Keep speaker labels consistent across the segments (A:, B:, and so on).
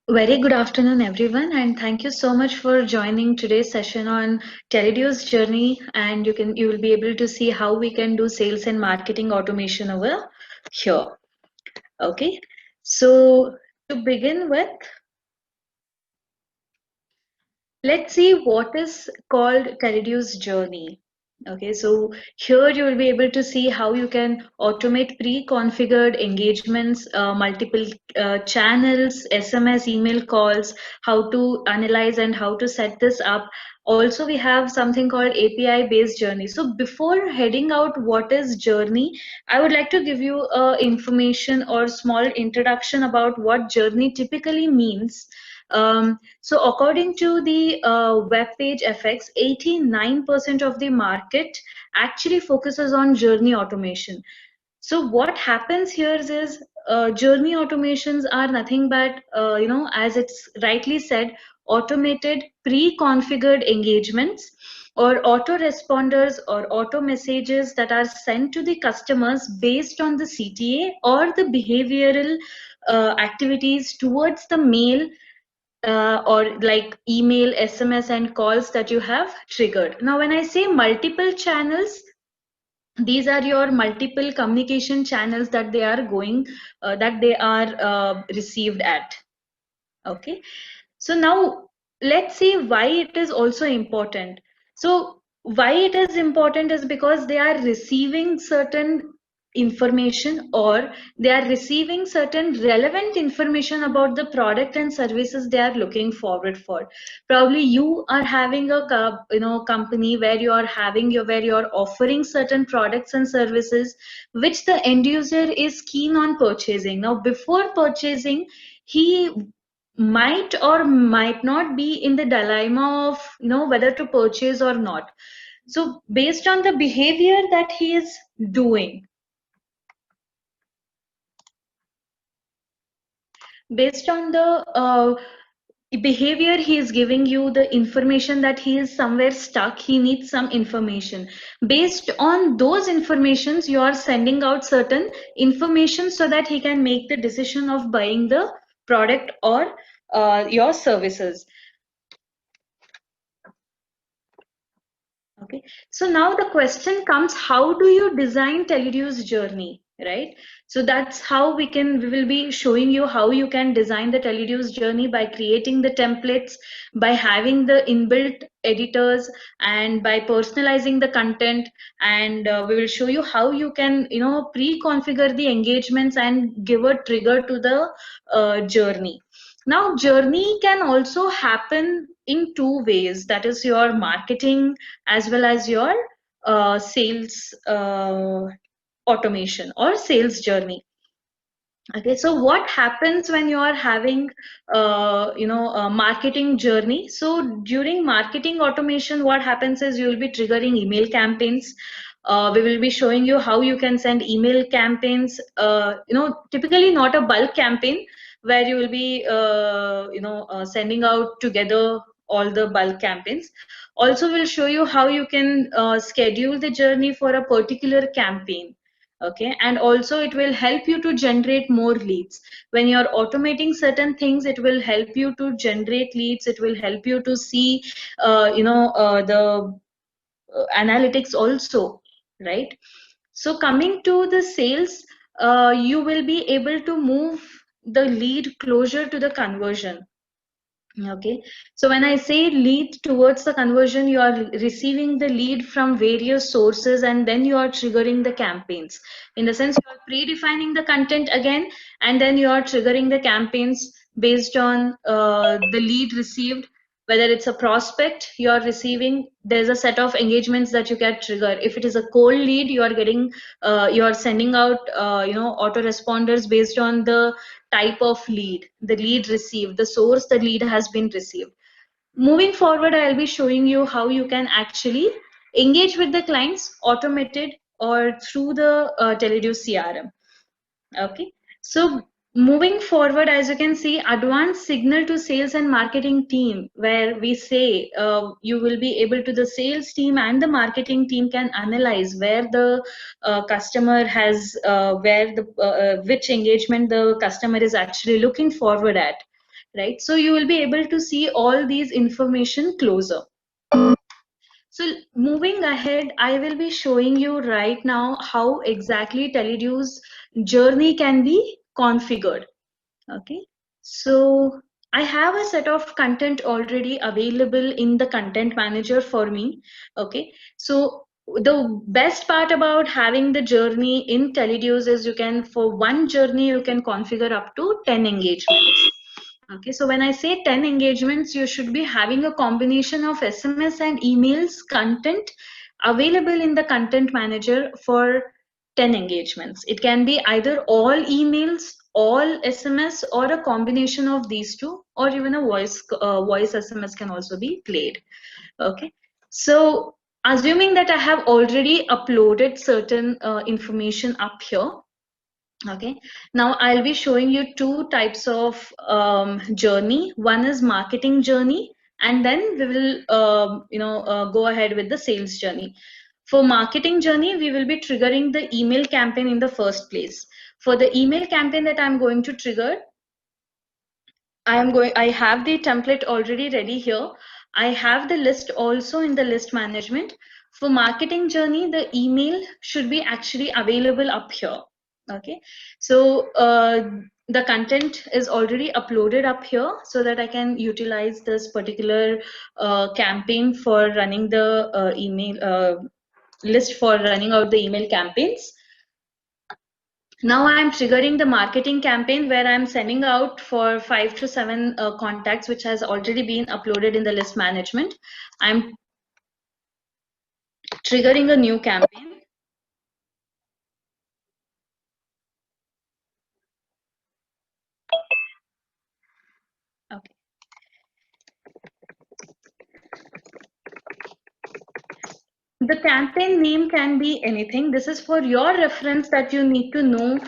A: Very good afternoon, everyone, and thank you so much for joining today's session on Teledu's journey. And you will be able to see how we can do sales and marketing automation over here. Okay, so to begin with, let's see what is called Teledu's journey. Okay, so here you will be able to see how you can automate pre-configured engagements, multiple channels, SMS, email calls, how to analyze and how to set this up. Also, we have something called API-based journey. So before heading out what is journey, I would like to give you information or small introduction about what journey typically means. So according to the web page FX, 89% of the market actually focuses on journey automation. So what happens here is journey automations are nothing but, as it's rightly said, automated pre-configured engagements or autoresponders or auto messages that are sent to the customers based on the CTA or the behavioral activities towards the mail or like email, SMS, and calls that you have triggered. Now, when I say multiple channels, these are your multiple communication channels that they are going, that they are received at. Okay. So now let's see why it is also important. So why it is important is because they are receiving certain information or they are receiving certain relevant information about the product and services they are looking forward for. Probably you are having a company where you are offering certain products and services which the end user is keen on purchasing. Now before purchasing, he might or might not be in the dilemma of whether to purchase or not. So based on the behavior that he is doing, based on the behavior he is giving you, the information that he is somewhere stuck, he needs some information. Based on those informations, you are sending out certain information so that he can make the decision of buying the product or your services. Okay, so now the question comes, how do you design Teledu's journey, right? So that's how we will be showing you how you can design the Teledu's journey by creating the templates, by having the inbuilt editors, and by personalizing the content. And we will show you how you can, pre-configure the engagements and give a trigger to the journey. Now, journey can also happen in two ways. That is your marketing as well as your sales automation or sales journey. Okay, so what happens when you are having, a marketing journey? So during marketing automation, what happens is you will be triggering email campaigns. We will be showing you how you can send email campaigns. Typically not a bulk campaign where you will be, sending out together all the bulk campaigns. Also, we'll show you how you can schedule the journey for a particular campaign. Okay, and also it will help you to generate more leads. When you're automating certain things, it will help you to generate leads. It will help you to see the analytics also, right? So coming to the sales, you will be able to move the lead closer to the conversion. Okay, so when I say lead towards the conversion, you are receiving the lead from various sources and then you are triggering the campaigns. In the sense, you are predefining the content again and then you are triggering the campaigns based on the lead received. Whether it's a prospect you are receiving, there's a set of engagements that you can trigger. If it is a cold lead, you are getting, you are sending out, autoresponders based on the type of lead, the lead received, the source the lead has been received. Moving forward, I'll be showing you how you can actually engage with the clients automated or through the Teledu CRM. Okay, so moving forward, as you can see, advanced signal to sales and marketing team, where we say you will be able to, the sales team and the marketing team can analyze where the customer has, where the which engagement the customer is actually looking forward at. right? So you will be able to see all these information closer. So moving ahead, I will be showing you right now how exactly Teledue's journey can be configured. Okay, so I have a set of content already available in the content manager for me. Okay, so the best part about having the journey in Teledues is you can, for one journey, you can configure up to 10 engagements. Okay, so when I say 10 engagements, you should be having a combination of SMS and emails content available in the content manager for 10 engagements. It can be either all emails, all SMS, or a combination of these two, or even a voice SMS can also be played. Okay, so assuming that I have already uploaded certain information up here. Okay, now I'll be showing you two types of journey. One is marketing journey, and then we will, go ahead with the sales journey. For marketing journey, we will be triggering the email campaign in the first place. For the email campaign that I'm going to trigger, I have the template already ready here. I have the list also in the list management. For marketing journey, the email should be actually available up here. Okay, so the content is already uploaded up here so that I can utilize this particular campaign for running the email list for running out the email campaigns. Now I'm triggering the marketing campaign where I'm sending out for 5 to 7 contacts, which has already been uploaded in the list management. I'm triggering a new campaign. Okay. The campaign name can be anything. This is for your reference that you need to know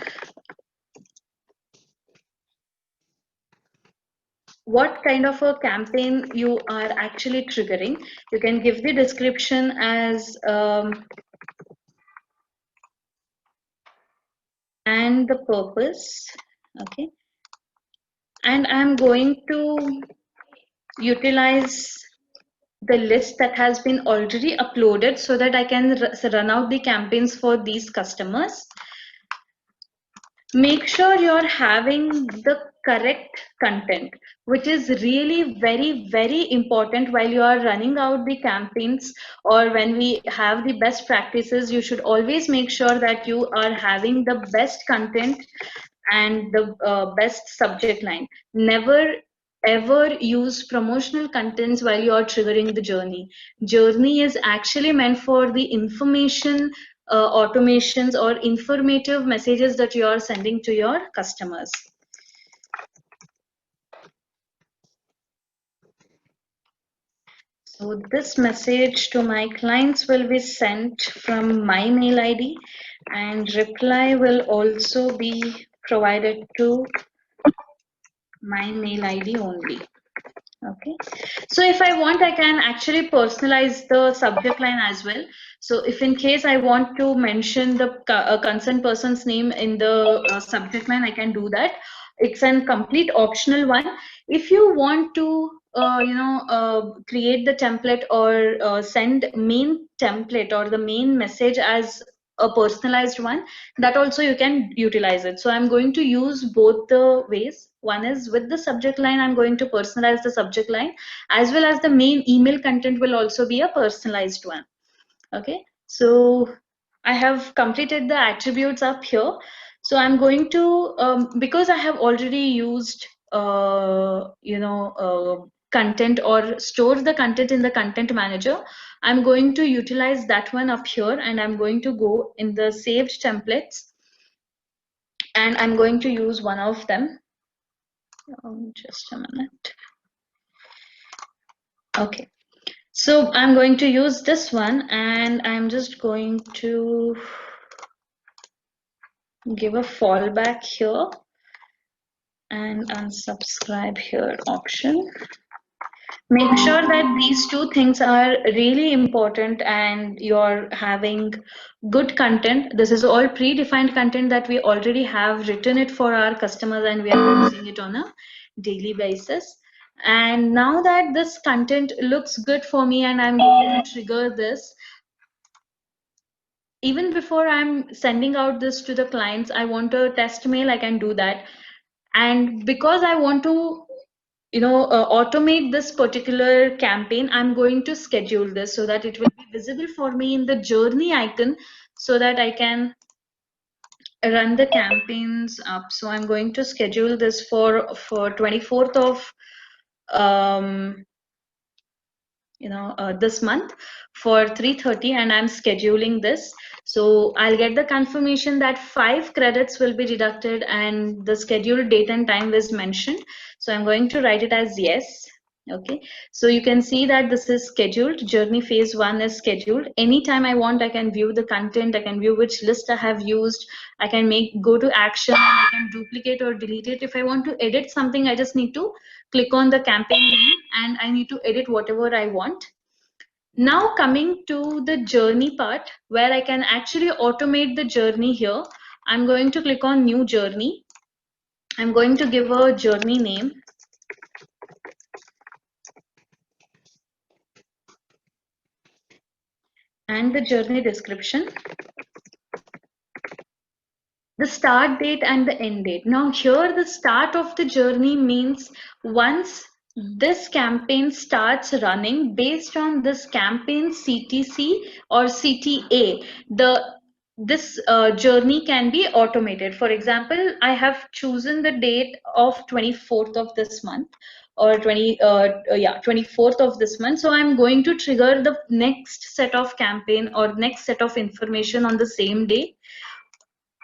A: what kind of a campaign you are actually triggering. You can give the description as and the purpose. Okay, and I'm going to utilize the list that has been already uploaded so that I can run out the campaigns for these customers. Make sure you're having the correct content, which is really very, very important while you are running out the campaigns, or when we have the best practices. You should always make sure that you are having the best content and the best subject line. Never ever use promotional contents while you are triggering the journey. Journey is actually meant for the information automations or informative messages that you are sending to your customers. So this message to my clients will be sent from my mail ID, and reply will also be provided to my mail ID only. Okay, so if I want, I can actually personalize the subject line as well. So if in case I want to mention the concerned person's name in the subject line, I can do that. It's a complete optional one. If you want to create the template or send main template or the main message as a personalized one, that also you can utilize it. So I'm going to use both the ways. One is with the subject line, I'm going to personalize the subject line, as well as the main email content will also be a personalized one. Okay, so I have completed the attributes up here. So I'm going to, because I have already used, content or store the content in the content manager, I'm going to utilize that one up here, and I'm going to go in the saved templates, and I'm going to use one of them. Just a minute. Okay, so I'm going to use this one, and I'm just going to give a fallback here and unsubscribe here option. Make sure that these two things are really important and you're having good content. This is all predefined content that we already have written it for our customers and we are using it on a daily basis. And now that this content looks good for me and I'm going to trigger this, even before I'm sending out this to the clients, I want a test mail, I can do that. And because I want to automate this particular campaign, I'm going to schedule this so that it will be visible for me in the journey icon so that I can run the campaigns up. So I'm going to schedule this for 24th of um, this month for 3:30, and I'm scheduling this. So I'll get the confirmation that 5 credits will be deducted and the scheduled date and time is mentioned. So I'm going to write it as yes. Okay, so you can see that this is scheduled. Journey phase 1 is scheduled. Anytime I want, I can view the content, I can view which list I have used, I can go to action, I can duplicate or delete it. If I want to edit something, I just need to click on the campaign name and I need to edit whatever I want. Now coming to the journey part where I can actually automate the journey here. I'm going to click on new journey. I'm going to give a journey name and the journey description, the start date and the end date. Now here the start of the journey means once this campaign starts running based on this campaign CTC or CTA, this journey can be automated. For example, I have chosen the date of 24th of this month or 24th of this month. So I'm going to trigger the next set of campaign or next set of information on the same day.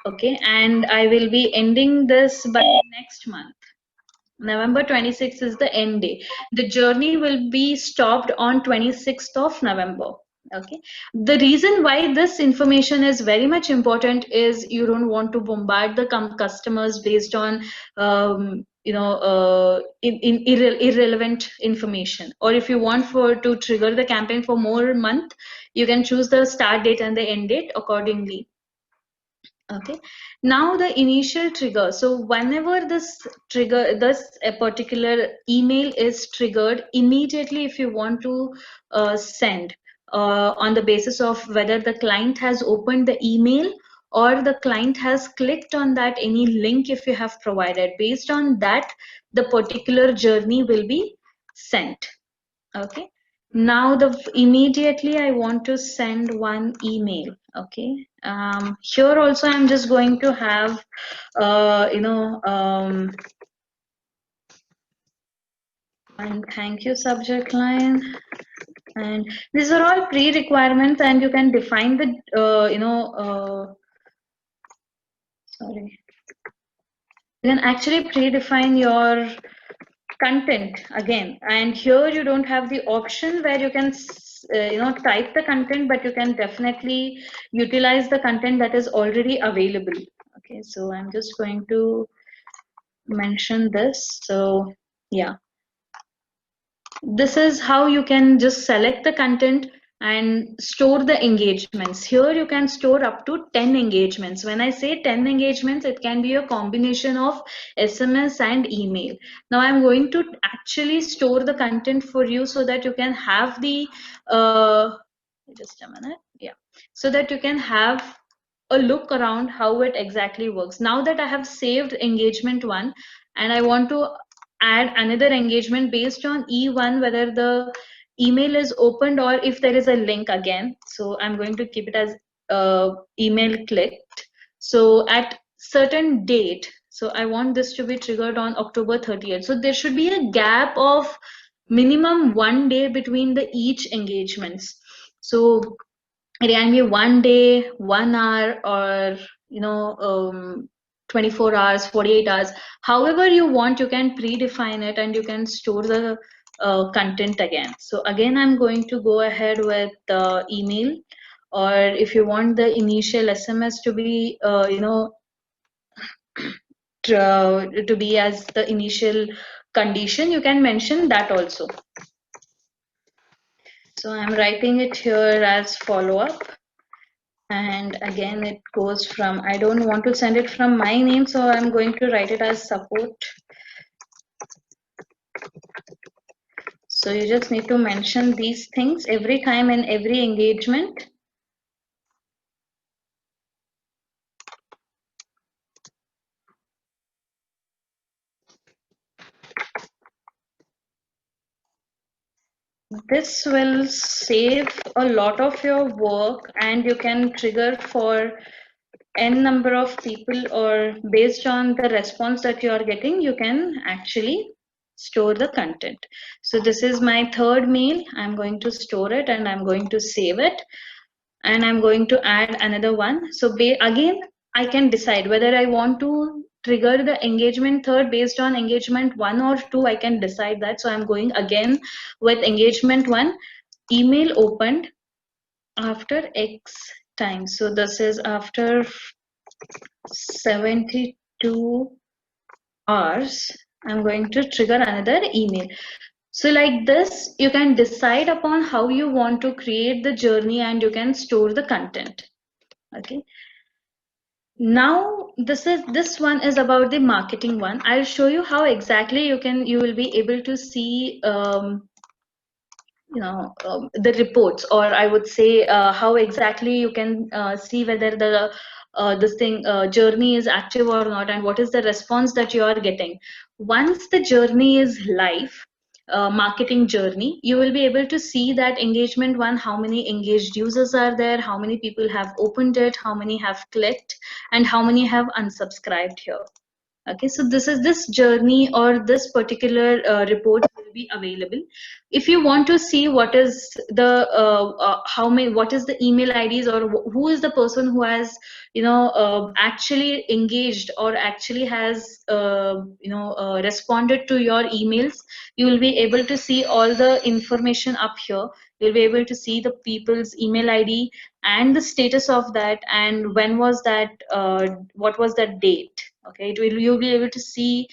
A: Okay, and I will be ending this by next month. November 26th is the end day. The journey will be stopped on 26th of November. Okay. The reason why this information is very much important is you don't want to bombard the customers based on irrelevant information. Or if you want to trigger the campaign for more month, you can choose the start date and the end date accordingly. Okay, now the initial trigger. So whenever a particular email is triggered, immediately if you want to send on the basis of whether the client has opened the email or the client has clicked on that any link if you have provided, based on that, the particular journey will be sent. Okay, now immediately I want to send one email. Okay, here also I'm just going to have and thank you subject line, and these are all pre-requirements and you can define the sorry, you can actually predefine your content again, and here you don't have the option where you can type the content, but you can definitely utilize the content that is already available. Okay, so I'm just going to mention this. So yeah, this is how you can just select the content and store the engagements. Here you can store up to 10 engagements. When I say 10 engagements, it can be a combination of SMS and email. Now I'm going to actually store the content for you so that you can have the just a minute. Yeah, so that you can have a look around how it exactly works. Now that I have saved engagement 1 and I want to add another engagement based on E1, whether the email is opened or if there is a link again. So I'm going to keep it as email clicked. So at certain date, so I want this to be triggered on October 30th. So there should be a gap of minimum 1 day between the each engagements. So it can be 1 day, 1 hour, or 24 hours, 48 hours. However you want, you can predefine it and you can store the content again. So again, I'm going to go ahead with the email, or if you want the initial SMS to be to be as the initial condition, you can mention that also. So I'm writing it here as follow-up. And again, it goes from, I don't want to send it from my name, so I'm going to write it as support. So you just need to mention these things every time in every engagement. This will save a lot of your work, and you can trigger for n number of people, or based on the response that you are getting, you can actually store the content. So this is my third mail. I'm going to store it and I'm going to save it, and I'm going to add another one. So again, I can decide whether I want to trigger the engagement third based on engagement 1 or 2. I can decide that. So I'm going again with engagement 1, email opened after X time. So this is after 72 hours. I'm going to trigger another email. So like this, you can decide upon how you want to create the journey, and you can store the content. Okay. Now this one is about the marketing one. I'll show you how exactly you will be able to see the reports, or I would say how exactly you can see whether the this thing journey is active or not, and what is the response that you are getting. Once the journey is live, marketing journey, you will be able to see that engagement one, how many engaged users are there, how many people have opened it, how many have clicked, and how many have unsubscribed here. Okay, so this journey, or this particular report will be available. If you want to see what is the how many, what is the email IDs, or who is the person who has actually engaged, or actually has responded to your emails, you will be able to see all the information up here. You'll be able to see the people's email ID and the status of that, and when was that, what was that date. Okay, you'll be able to see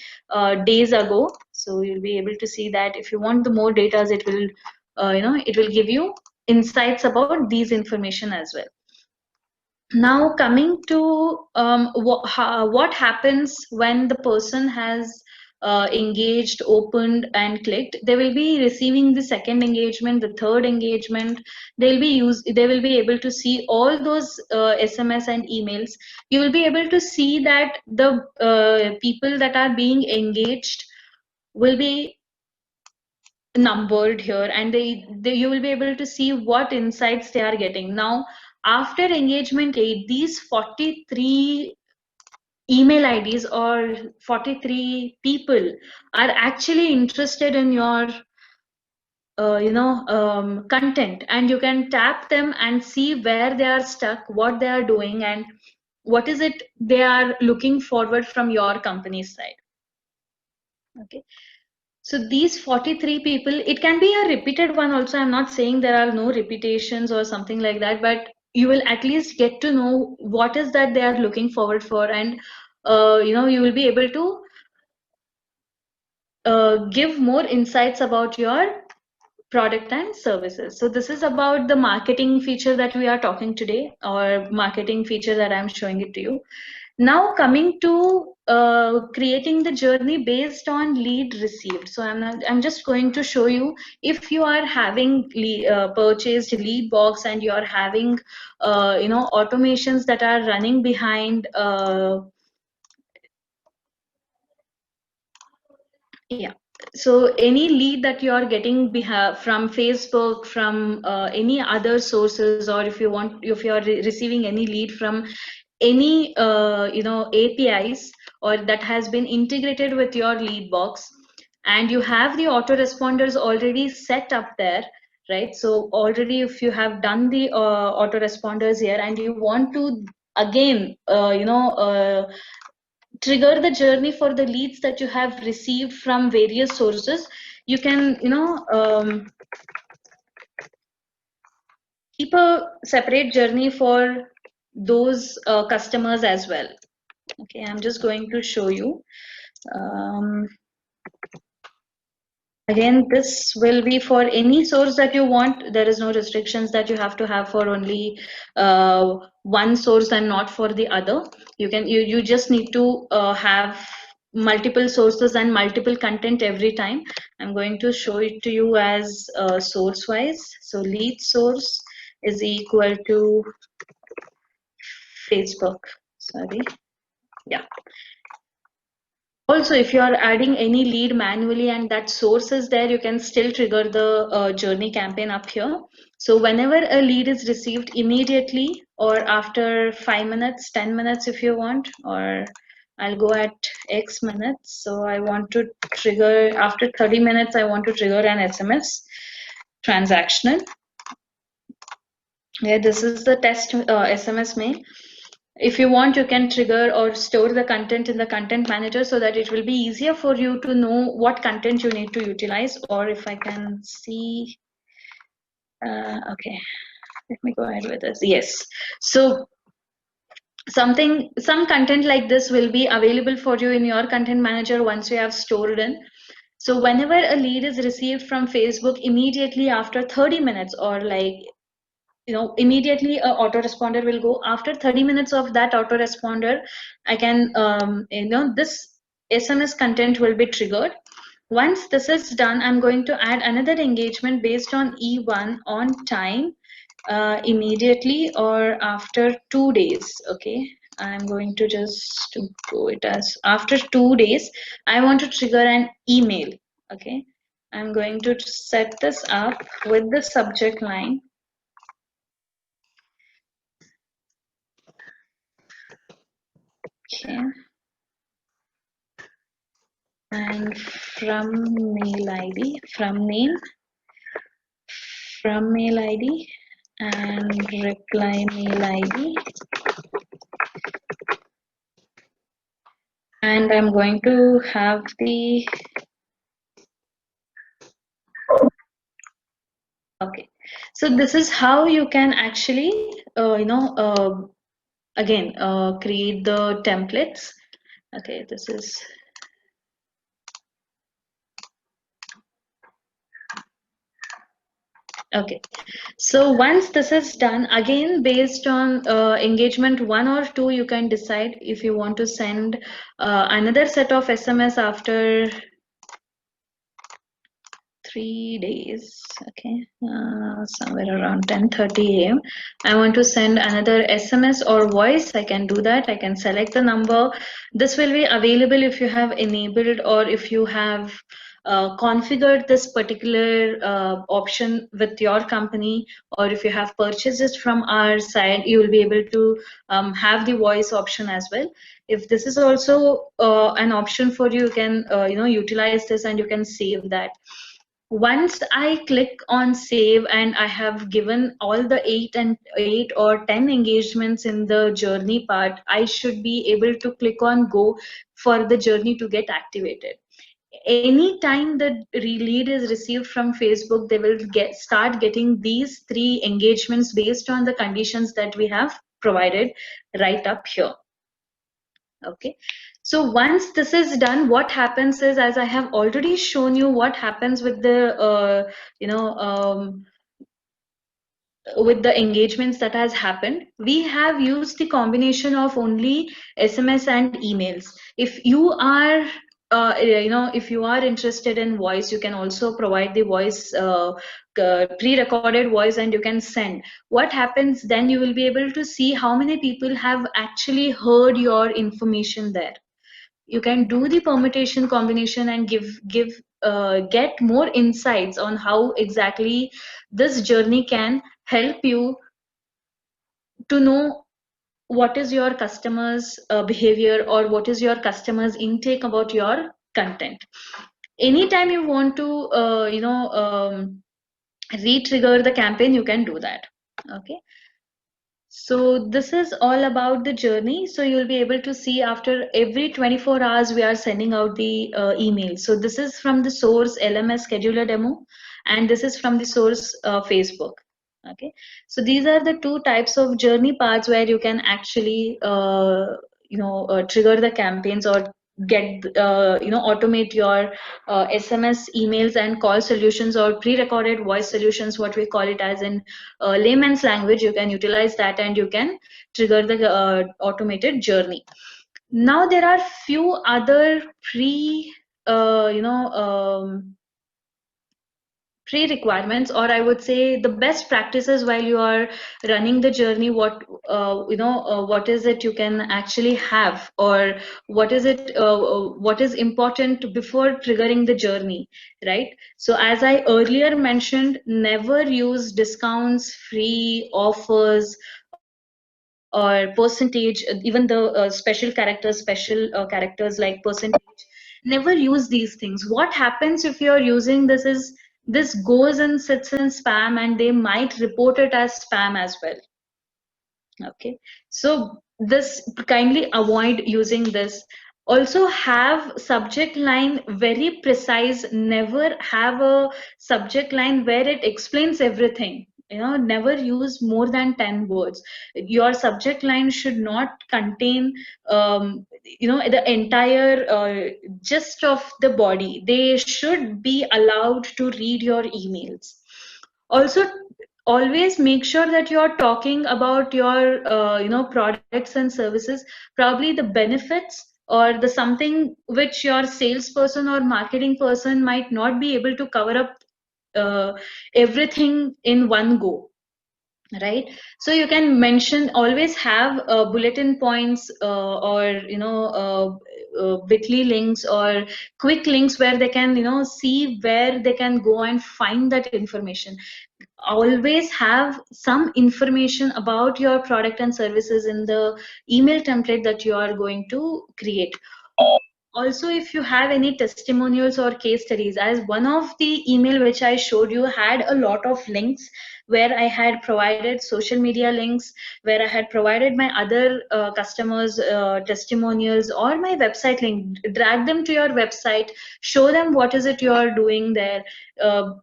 A: days ago. So you'll be able to see that. If you want the more data, it will it will give you insights about these information as well. Now coming to what happens when the person has engaged, opened, and clicked. They will be receiving the second engagement, the third engagement. They will be able to see all those SMS and emails. You will be able to see that the people that are being engaged will be numbered here, and you will be able to see what insights they are getting. Now after engagement 8, these 43 email IDs, or 43 people, are actually interested in your content, and you can tap them and see where they are stuck, what they are doing, and what is it they are looking forward from your company's side. Okay. So these 43 people, it can be a repeated one also. I'm not saying there are no repetitions or something like that, but you will at least get to know what is that they are looking forward for, and you will be able to give more insights about your product and services. So this is about the marketing feature that we are talking today, or marketing feature that I'm showing it to you. Now coming to creating the journey based on lead received. So I'm just going to show you, if you are having purchased lead box, and you are having automations that are running behind yeah. So any lead that you are getting from Facebook, from any other sources, or if you are receiving any lead from any APIs, or that has been integrated with your lead box, and you have the autoresponders already set up there, right? So already, if you have done the autoresponders here, and you want to again trigger the journey for the leads that you have received from various sources, you can keep a separate journey for those customers as well. Okay, I'm just going to show you. um, Again, this will be for any source that you want. There is no restrictions that you have to have for only one source and not for the other. You just need to have multiple sources and multiple content every time. I'm going to show it to you as source wise. So lead source is equal to Facebook. Sorry. Yeah. Also, if you are adding any lead manually and that source is there, you can still trigger the journey campaign up here. So whenever a lead is received immediately or after 5 minutes, 10 minutes if you want, or I'll go at X minutes. So I want to trigger after 30 minutes, I want to trigger an SMS transactional. Yeah, this is the test SMS mail. If you want, you can trigger or store the content in the content manager so that it will be easier for you to know what content you need to utilize. Or if I can see, okay, let me go ahead with this. Yes. So some content like this will be available for you in your content manager once you have stored in. So whenever a lead is received from Facebook immediately after 30 minutes or like immediately a autoresponder will go. After 30 minutes of that autoresponder, I can this SMS content will be triggered. Once this is done, I'm going to add another engagement based on E1 on time immediately or after 2 days. Okay, I'm going to just go it as after 2 days. I want to trigger an email. Okay, I'm going to set this up with the subject line. Okay. And from mail ID, from name, from mail ID, and reply mail ID. And I'm going to have the, okay. So this is how you can actually, again, create the templates. Okay, this is, okay. So once this is done, again, based on engagement 1 or 2, you can decide if you want to send another set of SMS after 3 days. Okay, somewhere around 10:30 a.m. I want to send another SMS or voice. I can do that. I can select the number. This will be available if you have enabled or if you have configured this particular option with your company, or if you have purchased it from our side, you will be able to have the voice option as well. If this is also an option for you, you can utilize this and you can save that. Once I click on save and I have given all the 8 or 10 engagements in the journey part, I should be able to click on go for the journey to get activated. Anytime the lead is received from Facebook, they will start getting these 3 engagements based on the conditions that we have provided right up here. Okay, so once this is done, what happens is, as I have already shown you what happens with the with the engagements that has happened, we have used the combination of only SMS and emails. If you are if you are interested in voice, you can also provide the voice pre-recorded voice and you can send. What happens then, you will be able to see how many people have actually heard your information there. You can do the permutation combination and get more insights on how exactly this journey can help you to know what is your customers behavior or what is your customers intake about your content. Anytime you want to re-trigger the campaign, you can do that. Okay, so this is all about the journey. So you'll be able to see after every 24 hours we are sending out the email. So this is from the source LMS scheduler demo, and this is from the source Facebook. Okay, so these are the 2 types of journey paths where you can actually trigger the campaigns or get automate your SMS, emails, and call solutions, or pre-recorded voice solutions, what we call it as in layman's language. You can utilize that and you can trigger the automated journey. Now there are few other pre-requirements, or I would say the best practices while you are running the journey. What is it you can actually have, or what is important before triggering the journey, right? So as I earlier mentioned, never use discounts, free offers, or percentage, even the special characters like percentage. Never use these things. What happens if you're using this is, this goes and sits in spam, and they might report it as spam as well. Okay, so this, kindly avoid using this. Also have subject line very precise. Never have a subject line where it explains everything. Never use more than 10 words. Your subject line should not contain the entire gist of the body. They should be allowed to read your emails. Also, always make sure that you're talking about your products and services, probably the benefits, or the something which your salesperson or marketing person might not be able to cover up uh, everything in one go, right? So you can mention, always have bulletin points, or bitly links or quick links where they can see where they can go and find that information. Always have some information about your product and services in the email template that you are going to create. Also, if you have any testimonials or case studies, as one of the email which I showed you had a lot of links, where I had provided social media links, where I had provided my other customers testimonials, or my website link. Drag them to your website, show them what is it you are doing there,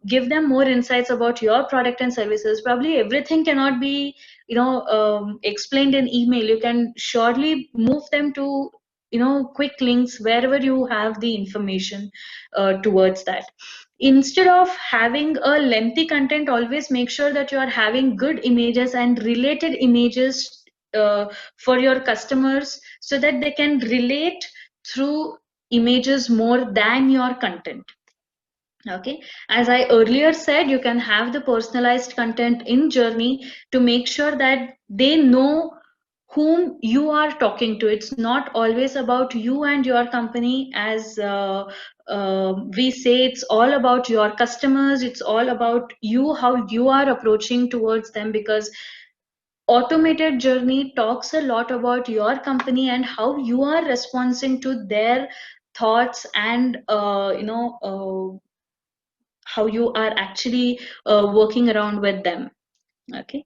A: give them more insights about your product and services. Probably everything cannot be explained in email. You can surely move them to quick links wherever you have the information towards that. Instead of having a lengthy content, always make sure that you are having good images and related images for your customers, so that they can relate through images more than your content. Okay, as I earlier said, you can have the personalized content in journey to make sure that they know whom you are talking to. It's not always about you and your company, as we say, it's all about your customers. It's all about you, how you are approaching towards them, because automated journey talks a lot about your company and how you are responding to their thoughts, and how you are actually working around with them. Okay,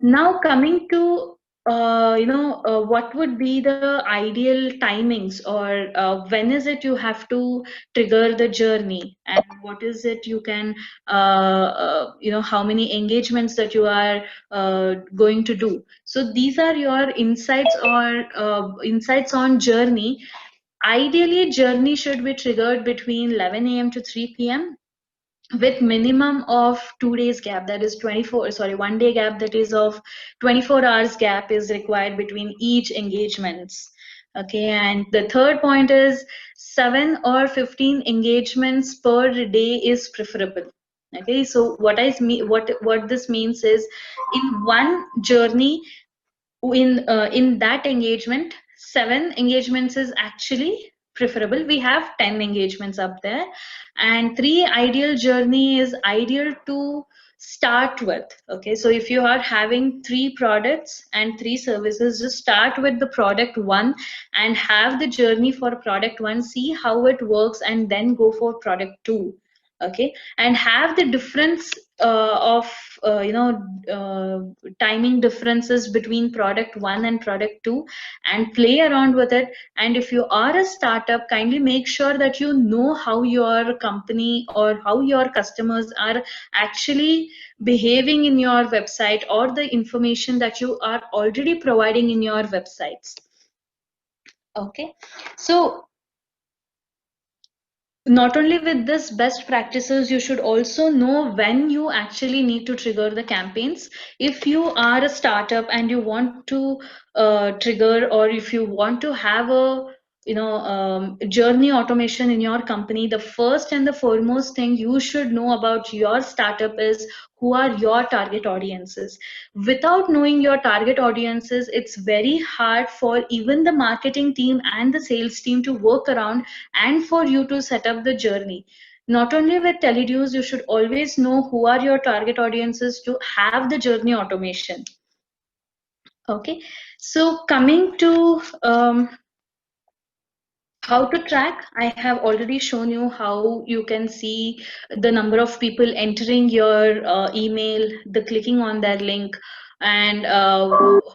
A: now coming to what would be the ideal timings, or when is it you have to trigger the journey, and what is it you can how many engagements that you are going to do. So these are your insights on journey. Ideally, journey should be triggered between 11 a.m. to 3 p.m. with minimum of 2 days gap, that is 1 day gap, that is of 24 hours gap is required between each engagements. Okay, and the third point is 7 or 15 engagements per day is preferable. Okay, so what this means is, in one journey, in that engagement, 7 engagements is actually preferable. We have 10 engagements up there, and 3 ideal journey is ideal to start with. Okay, so if you are having 3 products and 3 services, just start with the product 1 and have the journey for product 1, see how it works, and then go for product 2. Okay, and have the difference of timing differences between product 1 and product 2, and play around with it. And if you are a startup, kindly make sure that you know how your company or how your customers are actually behaving in your website, or the information that you are already providing in your websites. Okay, so Not only with this best practices, you should also know when you actually need to trigger the campaigns. If you are a startup and you want to trigger, or if you want to have a journey automation in your company, the first and the foremost thing you should know about your startup is who are your target audiences. Without knowing your target audiences, it's very hard for even the marketing team and the sales team to work around and for you to set up the journey. Not only with Teledues, you should always know who are your target audiences to have the journey automation. Okay, so coming to how to track, I have already shown you how you can see the number of people entering your email, the clicking on their link, and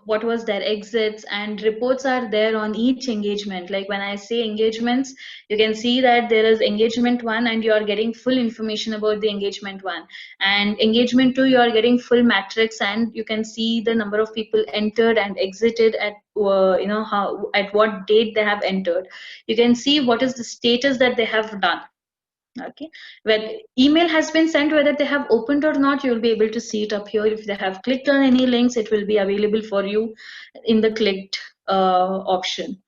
A: what was their exits, and reports are there on each engagement. Like when I say engagements, you can see that there is engagement one and you are getting full information about the engagement one, and engagement two, you are getting full matrix and you can see the number of people entered and exited at how at what date they have entered. You can see what is the status that they have done. Okay, when email has been sent, whether they have opened or not, you will be able to see it up here. If they have clicked on any links, it will be available for you in the clicked option.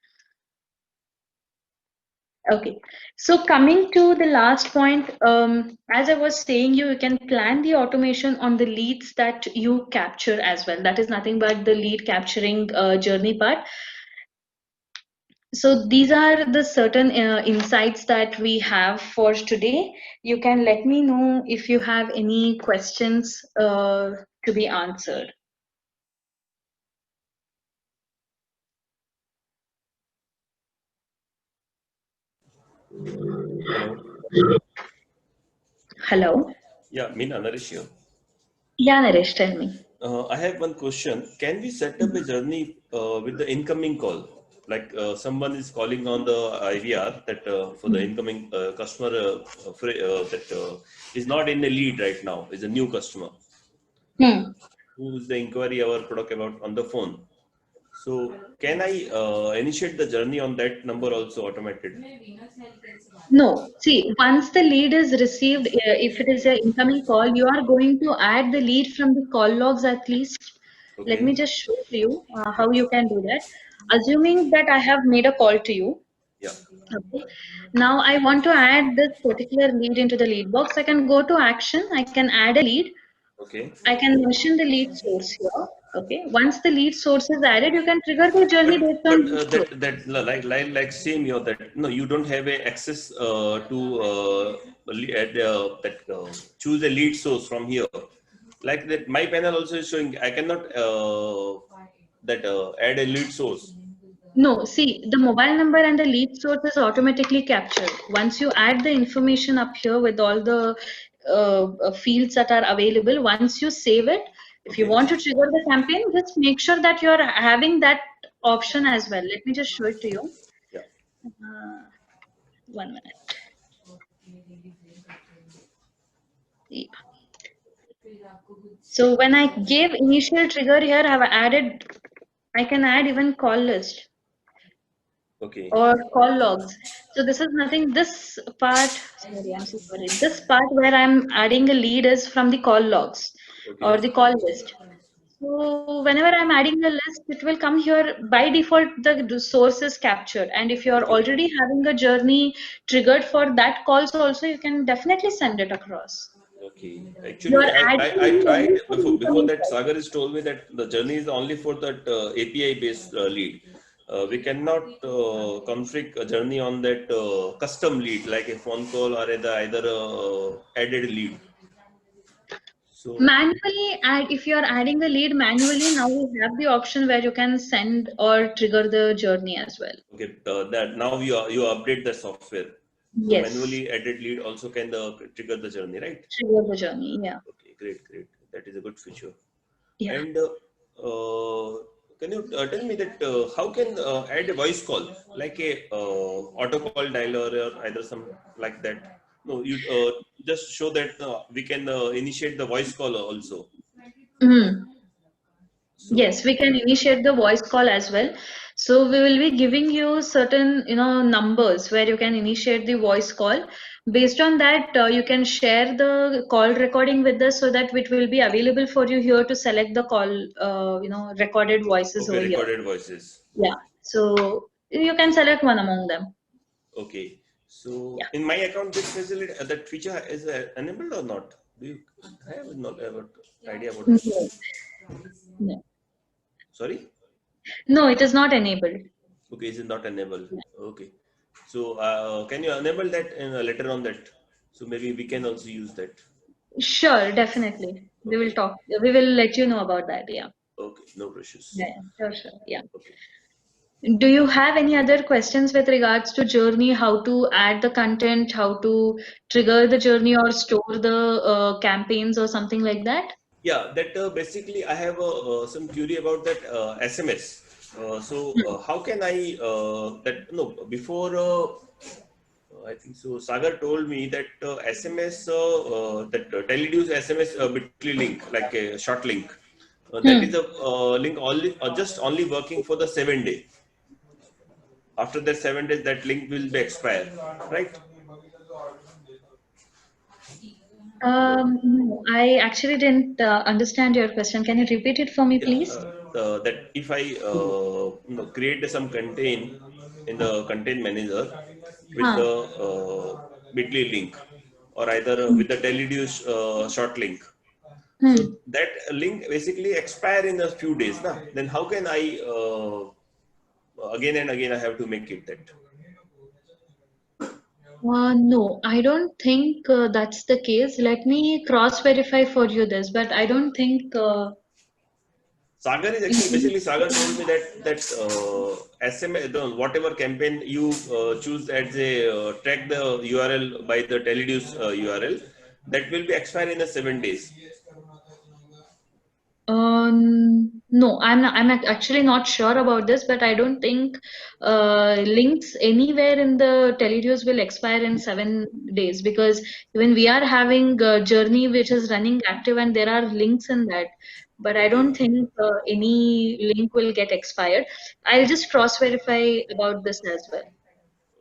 A: Okay, so coming to the last point, as I was saying, you can plan the automation on the leads that you capture as well. That is nothing but the lead capturing journey part. So these are the certain insights that we have for today. You can let me know if you have any questions to be answered.
B: Hello.
A: Hello.
B: Yeah, Meena, Naresh here.
A: Yeah, Naresh, tell me.
B: I have one question. Can we set up a journey with the incoming call? Like someone is calling on the IVR that for the incoming customer that is not in the lead right now, is a new customer
A: Hmm.
B: who is the inquiry our product about on the phone. So can I initiate the journey on that number also automated?
A: No, see, once the lead is received, if it is an incoming call, you are going to add the lead from the call logs at least. Let me
B: Okay.
A: just show you how you can do that. Assuming that I have made a call to you.
B: Yeah.
A: Okay. Now I want to add this particular lead into the lead box. I can go to action. I can add a lead.
B: Okay.
A: I can mention the lead source here. Okay. Once the lead source is added, you can trigger the journey
B: But
A: based on
B: but
A: lead source.
B: that like same here that no, you don't have a access to that choose a lead source from here. Like that, my panel also is showing I cannot that add a lead source.
A: No, see, the mobile number and the lead source is automatically captured. Once you add the information up here with all the fields that are available, once you save it, if you
B: Okay.
A: want to trigger the campaign, just make sure that you're having that option as well. Let me just show it to you.
B: Yeah.
A: 1 minute. Yeah. So when I gave initial trigger here, I've added, I can add even call list
B: Okay.
A: or call logs. So this is nothing, this part, sorry, I'm so sorry. This part where I'm adding a lead is from the call logs
B: Okay.
A: or the call list. So whenever I'm adding a list, it will come here by default, the source is captured. And if you're
B: Okay.
A: already having a journey triggered for that calls also, you can definitely send it across.
B: Okay.
A: You're
B: Actually, I
A: adding
B: tried
A: the
B: before
A: incoming
B: that
A: call.
B: Sagar has told me that the journey is only for that API based lead. We cannot config a journey on that custom lead like a phone call or either added lead. So
A: Manually add, if you're adding the lead manually, now we have the option where you can send or trigger the journey as well.
B: okay, that now you update the software. So
A: Yes,
B: manually added lead also can trigger the journey, right?
A: trigger the journey. Yeah,
B: Okay, great, great. That is a good feature.
A: yeah.
B: And can you tell me that how can add a voice call like a auto call dialer or either some like that? No, you just show that we can initiate the voice call also.
A: Mhm.
B: So
A: Yes, we can initiate the voice call as well. So we will be giving you certain, numbers where you can initiate the voice call. Based on that, you can share the call recording with us so that it will be available for you here to select the call, recorded voices
B: Okay,
A: over here.
B: recorded voices.
A: Yeah. So you can select one among them.
B: Okay. So
A: Yeah.
B: in my account, this facility, that feature is enabled or not? Do you I have not ever idea about that?
A: No. No.
B: Sorry?
A: No, it is not enabled.
B: Okay, is it not enabled?
A: Yeah.
B: Okay. So can you enable that in later on that? So maybe we can also use that.
A: Sure, definitely. We will
B: Okay.
A: talk. We will let you know about that. Yeah.
B: Okay. No issues.
A: Yeah. Sure. Sure. Yeah.
B: Okay.
A: Do you have any other questions with regards to journey, how to add the content, how to trigger the journey or store the campaigns or something like that?
B: Yeah, that basically I have some query about that SMS.
A: Hmm.
B: How can I that no before I think so. Sagar told me that SMS that Teledu's SMS Bitly link like a short link that is
A: Hmm.
B: a link only just only working for the 7 day. After that 7 days, that link will be expired, right? Hello.
A: No, I actually didn't understand your question. Can you repeat it for me,
B: Yeah,
A: please?
B: that if I create some content in the content manager with
A: Huh.
B: the Bitly link or either
A: Hmm.
B: with the Teledu's short link, so
A: Hmm.
B: that link basically expire in a few days. Na? Then how can I again and again I have to make it that?
A: No, I don't think that's the case. Let me cross-verify for you this, but I don't think.
B: Sagar is actually basically Sagar told me that SMS whatever campaign you choose as a track the URL by the Teledu's URL that will be expired in a 7 days.
A: No, actually not sure about this, but I don't think links anywhere in the Teleduos will expire in 7 days because even we are having a journey which is running active and there are links in that. But I
B: Okay.
A: don't think any link will get expired. I'll just cross-verify about this as well.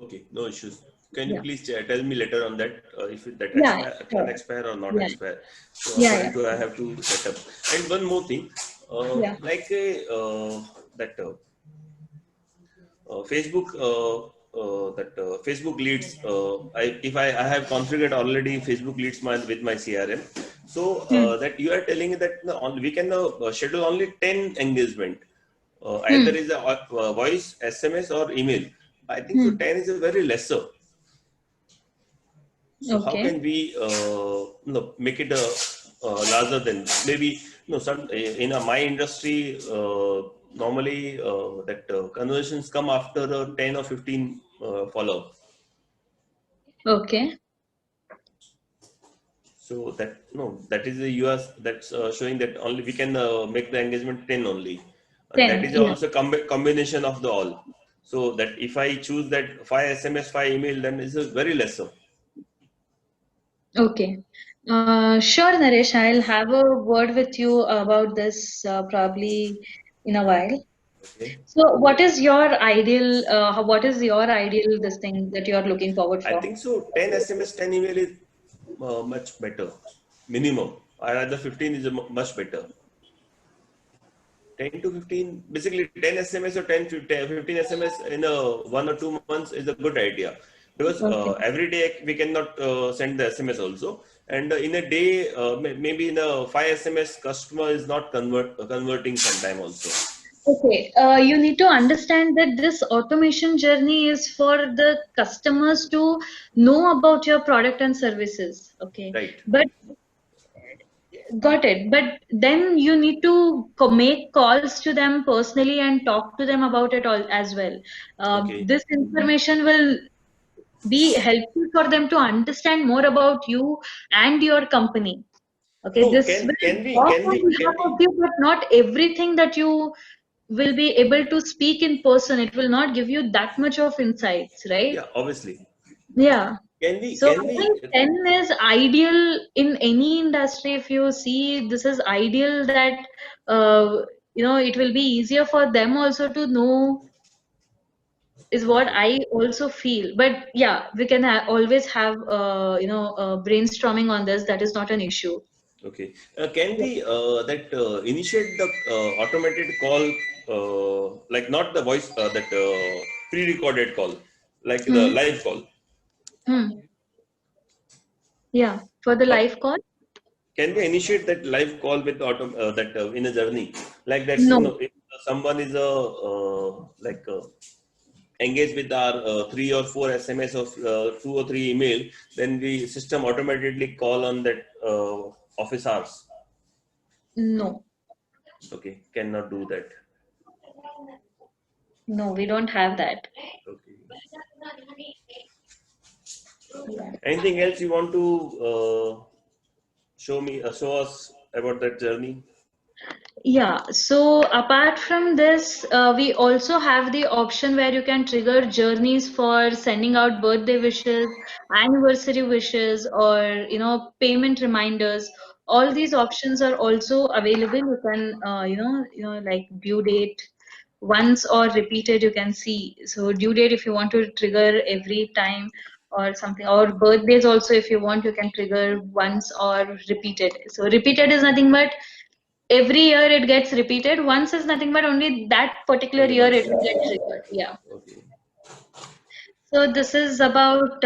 B: Okay, no issues. Can you
A: Yeah.
B: please tell me later on that if that
A: Yeah,
B: expire can
A: sure.
B: expire or not
A: Yeah.
B: expire? So
A: Yeah, yeah.
B: according to I have to set up. And one more thing,
A: Yeah.
B: like a that Facebook that Facebook leads. If I have configured already Facebook leads with my CRM, so
A: Hmm.
B: that you are telling that we can schedule only 10 engagement. Either
A: Hmm.
B: is a voice, SMS, or email. I think so.
A: Hmm.
B: 10 is a very lesser. So how
A: Okay.
B: can we make it a larger than maybe some in my industry normally that conversions come after 10 or 15 follow.
A: Okay.
B: So that no that is the US that's showing that only we can make the engagement 10 only, and that
A: 10.
B: is
A: Yeah.
B: also combination of the all. So that if I choose that 5 SMS, 5 email, then it's a very lesser.
A: Okay. Sure, Naresh, I'll have a word with you about this probably in a while.
B: Okay.
A: So, what is your ideal this thing that you're looking forward
B: I
A: for?
B: think so. 10 SMS, 10 email is much better. Minimum. Or rather, 15 is much better. 10 to 15, basically 10 SMS or 15 SMS in 1 or 2 months is a good idea. Because
A: Okay.
B: every day we cannot send the SMS also. And in a day, maybe in a 5 SMS, customer is not converting sometime also.
A: Okay. You need to understand that this automation journey is for the customers to know about your product and services. Okay.
B: Right.
A: But got it. But then you need to make calls to them personally and talk to them about it all as well.
B: Okay.
A: This information will be helpful for them to understand more about you and your company. Okay,
B: No,
A: this will talk on
B: can
A: behalf of
B: we
A: you, but not everything that you will be able to speak in person. It will not give you that much of insights, right?
B: yeah, obviously.
A: Yeah. So
B: Can
A: I
B: we,
A: think 10 is ideal in any industry. If you see, this is ideal that it will be easier for them also to know. is what
B: Okay.
A: I also feel. But yeah, we can always have brainstorming on this. That is not an issue.
B: Okay. Can we initiate the automated call, like not the voice, that pre-recorded call, like the
A: Hmm.
B: live call?
A: Hmm. Yeah, for the
B: Or
A: live call?
B: can we initiate that live call with that in a journey like that? You
A: No.
B: know, if someone is engaged with our 3 or 4 SMS of 2 or 3 email, then the system automatically call on that office hours.
A: No.
B: Okay, cannot do that.
A: No, we don't have that.
B: Okay.
A: Yeah.
B: Anything else you want to show us about that journey?
A: Yeah, so apart from this, we also have the option where you can trigger journeys for sending out birthday wishes, anniversary wishes, or payment reminders. All these options are also available. You can like due date once or repeated. You can see. So due date if you want to trigger every time or something, or birthdays also if you want, you can trigger once or repeated. So repeated is nothing but every year it gets repeated. Once is nothing but only that particular
B: Only
A: year
B: once.
A: it will get triggered. Yeah.
B: Okay.
A: So this is about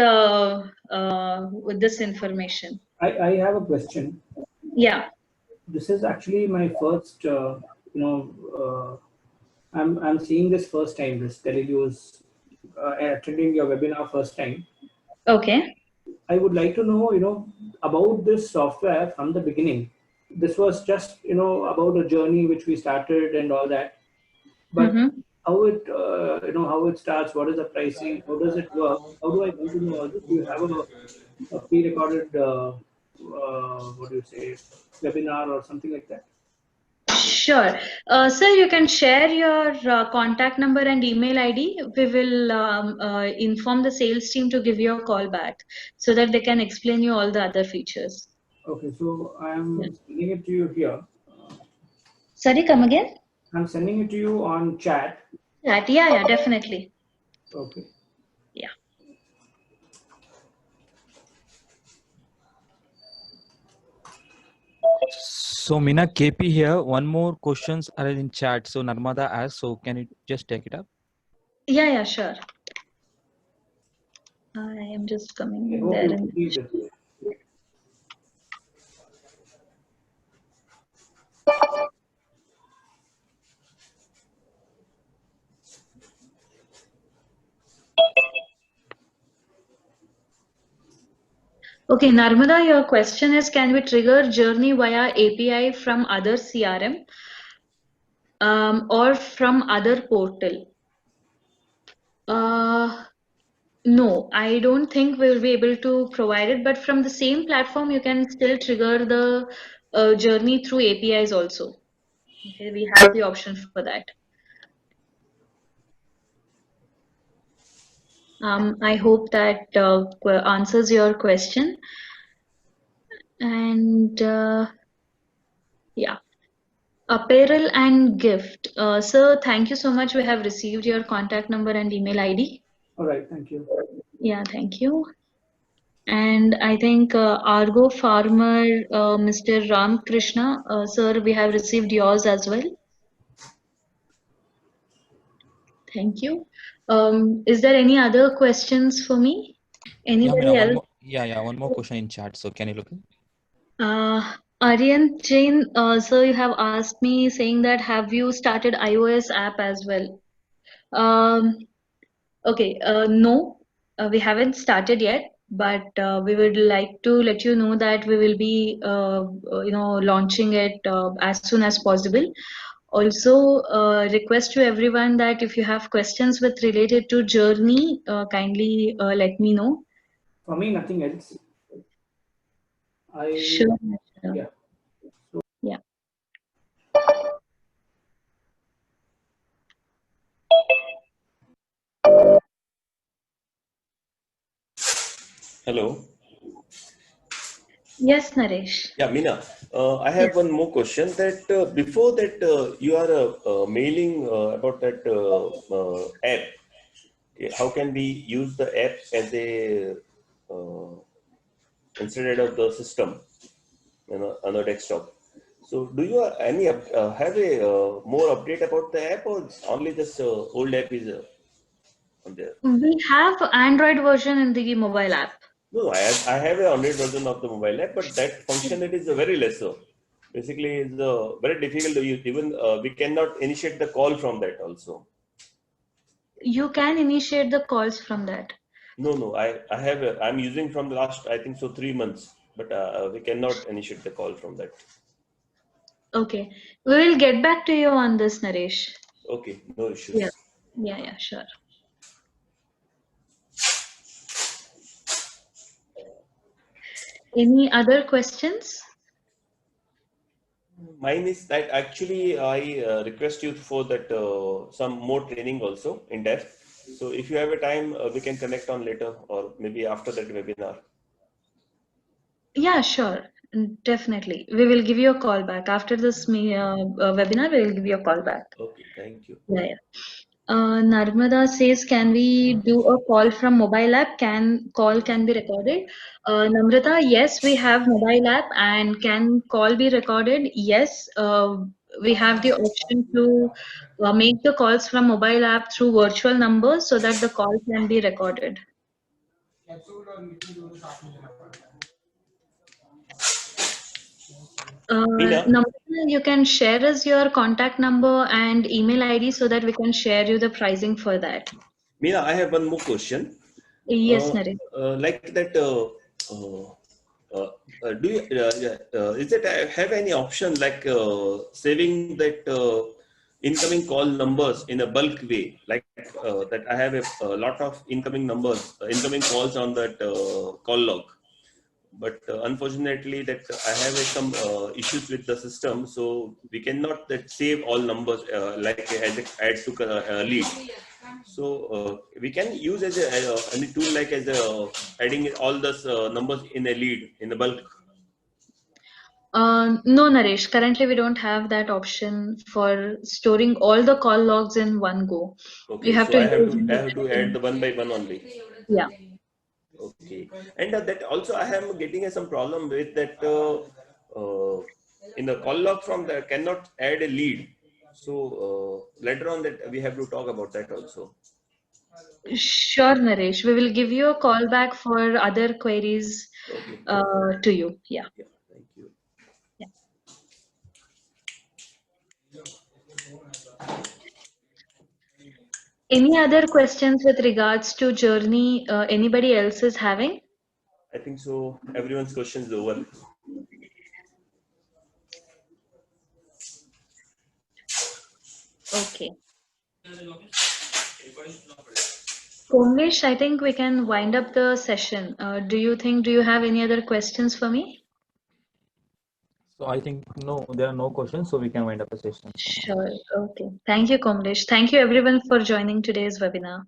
A: with this information.
C: I have a question.
A: Yeah.
C: This is actually my first, I'm seeing this first time, this Telugu's attending your webinar first time.
A: Okay.
C: I would like to know, about this software from the beginning. This was just, about a journey which we started and all that. But
A: Mm-hmm.
C: how it starts, what is the pricing, how does it work? How do I want to know all this? Do you have a pre-recorded, what do you say, webinar or something like that?
A: Sure. Sir, you can share your contact number and email ID. We will inform the sales team to give you a call back so that they can explain you all the other features.
C: Okay, so
A: Yeah.
C: I'm sending it to you here.
A: Sorry, come again?
C: I'm sending it to you on chat.
A: Yeah, yeah, definitely.
C: Okay.
A: Yeah.
D: So Mina, KP here. One more questions are in chat. So Narmada asked. So can you just take it up?
A: Yeah, yeah, sure. I am just
C: I
A: coming
C: hope
A: there.
C: you received it.
A: Okay, Narmada, your question is, can we trigger journey via API from other CRM or from other portal? No, I don't think we'll be able to provide it, but from the same platform, you can still trigger the journey through APIs also. Okay, we have the option for that. I hope that answers your question. And yeah. Apparel and gift. Sir, thank you so much. We have received your contact number and email ID.
C: All right, thank you.
A: Yeah, thank you. And I think Argo Farmer, Mr. Ram Krishna, sir, we have received yours as well. Thank you. Is there any other questions for me? Anybody
D: Yeah,
A: else?
D: one more question in chat. So can you look?
A: Aryan Jain, sir, you have asked me saying that have you started iOS app as well? Okay, no, we haven't started yet, but we would like to let you know that we will be, launching it as soon as possible. Also, request to everyone that if you have questions with related to journey, kindly let me know.
C: For me, nothing else.
A: Sure.
C: Yeah.
A: Yeah.
B: Hello.
A: Yes, Naresh.
B: Yeah, Mina. I
A: Yeah.
B: have one more question. That before that, you are mailing about that app. how can we use the app as a instead of the system, on the desktop? So, do you have a more update about the app, or only this old app is on there?
A: We have Android version in the mobile app.
B: No, I have a Android version of the mobile app, but that functionality is very lesser. Basically, it's very difficult to use. Even we cannot initiate the call from that also.
A: You can initiate the calls from that.
B: No, I have I'm using from the last, I think so, 3 months, but we cannot initiate the call from that.
A: Okay. We will get back to you on this, Naresh.
B: Okay, no issues.
A: Yeah. Yeah, sure. Any other questions?
B: Mine is that actually I request you for that some more training also in depth. So if you have a time, we can connect on later or maybe after that webinar.
A: Yeah, sure. Definitely. We will give you a call back. After this webinar, we will give you a call back.
B: Okay, thank you.
A: Yeah. Narmada says, can we do a call from mobile app? Call can be recorded? Namrata, yes, we have mobile app, and can call be recorded? Yes, we have the option to make the calls from mobile app through virtual numbers so that the call can be recorded.
B: Meena,
A: Namrata, you can share us your contact number and email ID so that we can share you the pricing for that.
B: Meena, I have one more question.
A: Yes, Naresh.
B: Like that, do you is it have any option like saving that incoming call numbers in a bulk way, like that I have a lot of incoming numbers, incoming calls on that call log, but unfortunately that I have some issues with the system, so we cannot that save all numbers like as a add to lead. So we can use as a any tool like as a adding all those numbers in a lead in the bulk.
A: No, Naresh. Currently, we don't have that option for storing all the call logs in one go. You
B: Okay,
A: have
B: so
A: to
B: I have
A: use
B: to add
A: it.
B: the one by one only.
A: Yeah.
B: Okay, and that also I am getting some problem with that in the call log from the cannot add a lead. So later on that we have to talk about that also.
A: Sure, Naresh. We will give you a call back for other queries
B: Okay.
A: to you. Yeah.
B: Yeah. Thank you.
A: Yeah. Any other questions with regards to journey anybody else is having?
B: I think so. Everyone's question is over.
A: Okay. Komlesh, I think we can wind up the session. Do you have any other questions for me?
D: So I think no, there are no questions, so we can wind up the session.
A: Sure. Okay. Thank you, Komlesh. Thank you everyone for joining today's webinar.